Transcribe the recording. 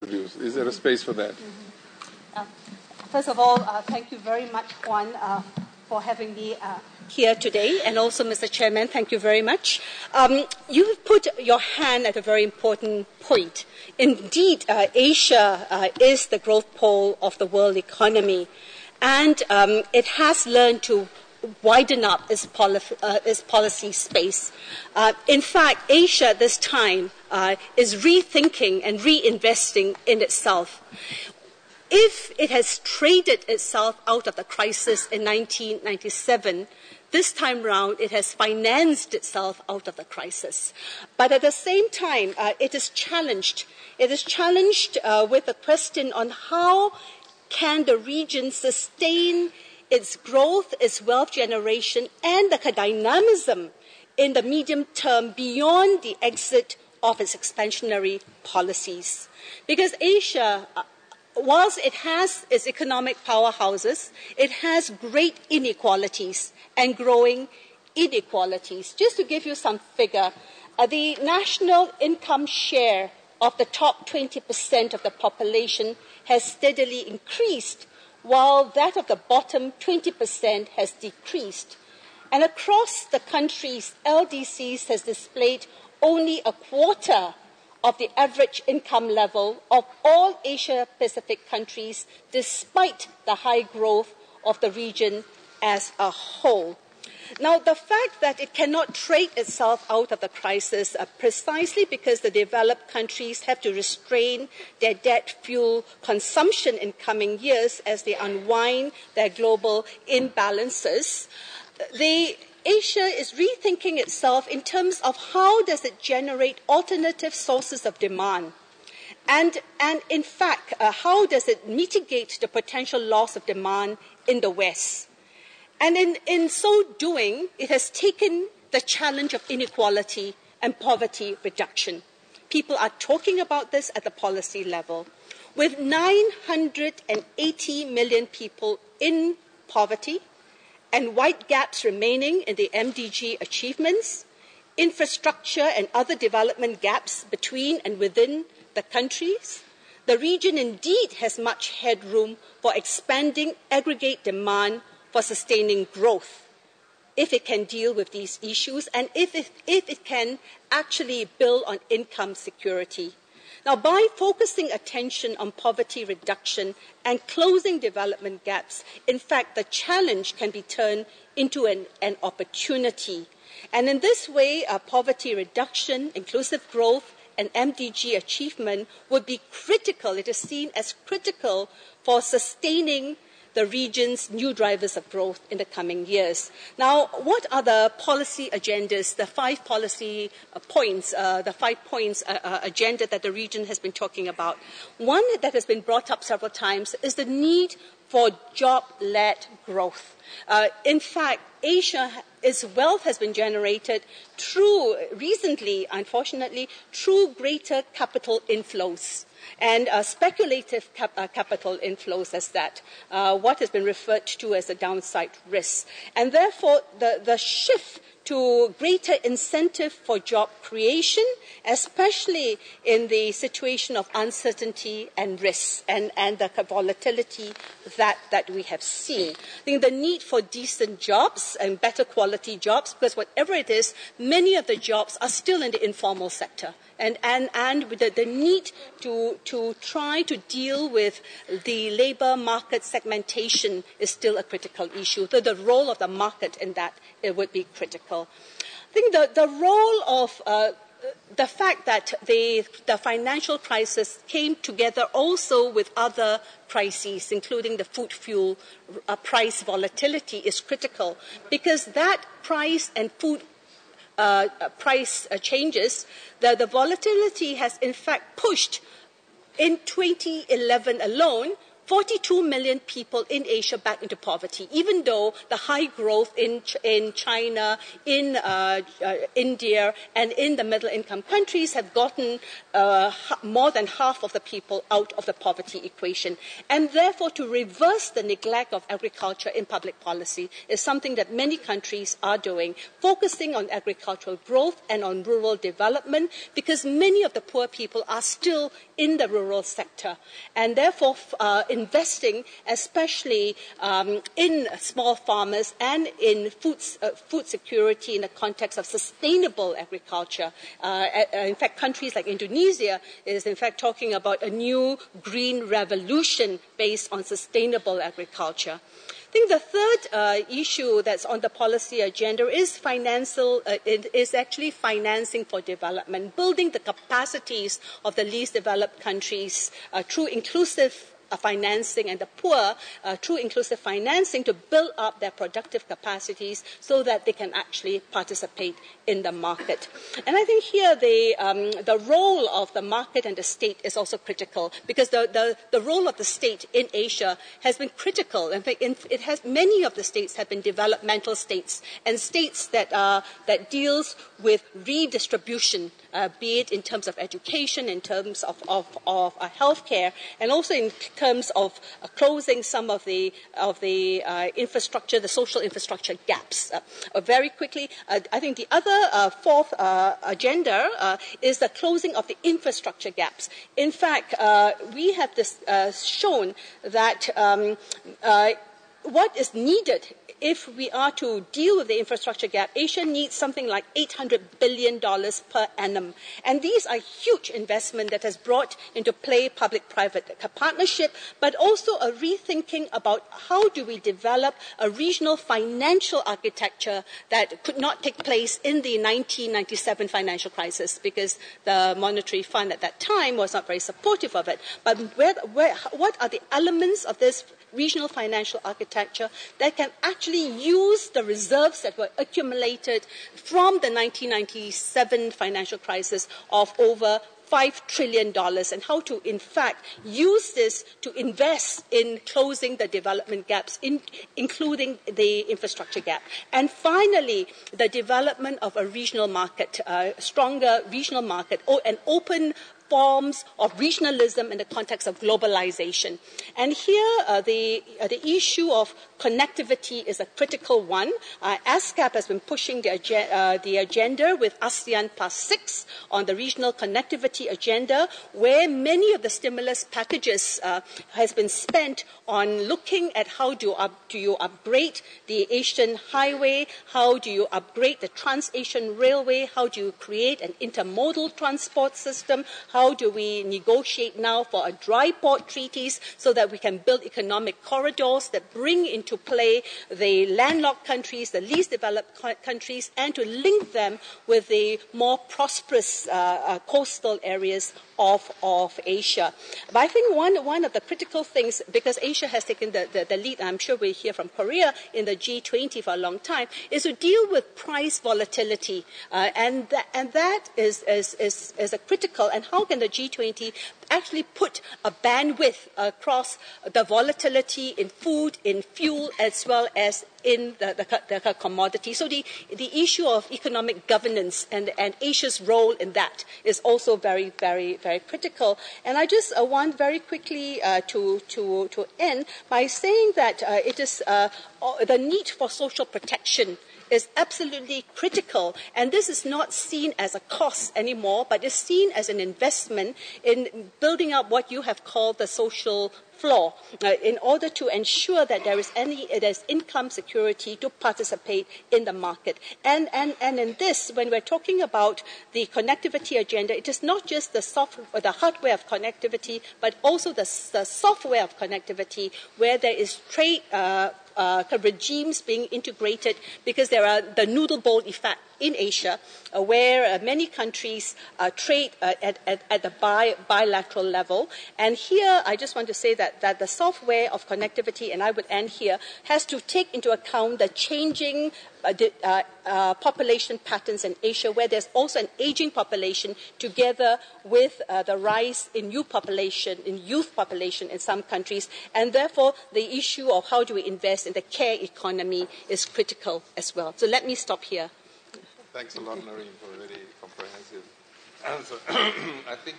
views. Is there a space for that? First of all, thank you very much, Juan, for having me here today, and also, Mr. Chairman, thank you very much. You have put your hand at a very important point. Indeed, Asia is the growth pole of the world economy, and it has learned to widen up its policy space. In fact, Asia this time is rethinking and reinvesting in itself. If it has traded itself out of the crisis in 1997, this time round it has financed itself out of the crisis. But at the same time, it is challenged. It is challenged with the question on how can the region sustain its growth, its wealth generation, and the dynamism in the medium term beyond the exit of its expansionary policies. Because Asia, whilst it has its economic powerhouses, it has great inequalities and growing inequalities. Just to give you some figure, the national income share of the top 20% of the population has steadily increased, while that of the bottom 20% has decreased. And across the countries, LDCs has displayed only a quarter of the average income level of all Asia-Pacific countries, despite the high growth of the region as a whole. Now, the fact that it cannot trade itself out of the crisis precisely because the developed countries have to restrain their debt fuel consumption in coming years as they unwind their global imbalances, Asia is rethinking itself in terms of how does it generate alternative sources of demand. And in fact, how does it mitigate the potential loss of demand in the West? And in so doing, it has taken the challenge of inequality and poverty reduction. People are talking about this at the policy level. With 980 million people in poverty and wide gaps remaining in the MDG achievements, infrastructure and other development gaps between and within the countries, the region indeed has much headroom for expanding aggregate demand for sustaining growth, if it can deal with these issues and if it can actually build on income security. Now, by focusing attention on poverty reduction and closing development gaps, in fact, the challenge can be turned into an opportunity. And in this way, poverty reduction, inclusive growth, and MDG achievement would be critical. It is seen as critical for sustaining the region's new drivers of growth in the coming years. Now, what are the policy agendas, the 5 policy points, the 5 points agenda that the region has been talking about? One that has been brought up several times is the need for job-led growth. In fact, its wealth has been generated recently, unfortunately, through greater capital inflows. And speculative capital inflows as that, what has been referred to as a downside risk. And therefore, the shift to greater incentive for job creation, especially in the situation of uncertainty and risk and the volatility that we have seen. I think the need for decent jobs and better quality jobs, because whatever it is, many of the jobs are still in the informal sector. And with the need to try to deal with the labour market segmentation is still a critical issue. So the role of the market in that it would be critical. I think the role of the fact that the financial crisis came together also with other crises, including the food fuel price volatility, is critical because that price and food price changes, the volatility has in fact pushed in 2011 alone 42 million people in Asia back into poverty, even though the high growth in China, in India, and in the middle-income countries have gotten more than half of the people out of the poverty equation. And therefore, to reverse the neglect of agriculture in public policy is something that many countries are doing, focusing on agricultural growth and on rural development, because many of the poor people are still in the rural sector. And therefore, investing, especially in small farmers and in food security in the context of sustainable agriculture. In fact, countries like Indonesia is in fact talking about a new green revolution based on sustainable agriculture. I think the third issue that's on the policy agenda is actually financing for development, building the capacities of the least developed countries through inclusive financing, and the poor through inclusive financing to build up their productive capacities so that they can actually participate in the market. And I think here the role of the market and the state is also critical, because the role of the state in Asia has been critical. In fact, many of the states have been developmental states, and states that deals with redistribution, be it in terms of education, in terms of healthcare, and also in terms of closing some of the infrastructure, the social infrastructure gaps. Very quickly, I think the other fourth agenda is the closing of the infrastructure gaps. In fact, we have shown that what is needed if we are to deal with the infrastructure gap, Asia needs something like $800 billion per annum. And these are huge investments that has brought into play public-private partnership, but also a rethinking about how do we develop a regional financial architecture that could not take place in the 1997 financial crisis, because the Monetary Fund at that time was not very supportive of it. But what are the elements of this regional financial architecture that can actually use the reserves that were accumulated from the 1997 financial crisis of over $5 trillion, and how to, in fact, use this to invest in closing the development gaps, including the infrastructure gap. And finally, the development of a regional market, stronger regional market, and open forms of regionalism in the context of globalization. And here, the issue of connectivity is a critical one. ESCAP has been pushing the agenda with ASEAN +6 on the regional connectivity agenda, where many of the stimulus packages has been spent on looking at how do you upgrade the Asian highway, how do you upgrade the Trans-Asian Railway, how do you create an intermodal transport system, how do we negotiate now for a dry port treaties so that we can build economic corridors that bring into play the landlocked countries, the least developed countries, and to link them with the more prosperous coastal areas of Asia. But I think one of the critical things, because Asia has taken the lead, I'm sure we'll hear from Korea in the G20 for a long time, is to deal with price volatility. And that is a critical, and how can the G20 actually put a bandwidth across the volatility in food, in fuel, as well as in the commodity. So the issue of economic governance and Asia's role in that is also very, very, very critical. And I just want very quickly to end by saying that it is the need for social protection is absolutely critical, and this is not seen as a cost anymore, but is seen as an investment in building up what you have called the social floor, in order to ensure that there's income security to participate in the market. And in this, when we're talking about the connectivity agenda, it is not just the hardware of connectivity, but also the software of connectivity, where there is trade regimes being integrated, because there are the noodle bowl effect in Asia, where many countries trade at the bilateral level. And here, I just want to say that the software of connectivity, and I would end here, has to take into account the changing population patterns in Asia, where there's also an aging population together with the rise in youth population in some countries. And therefore, the issue of how do we invest in the care economy is critical as well. So let me stop here. Thanks a lot, Noreen, for a very comprehensive answer. I think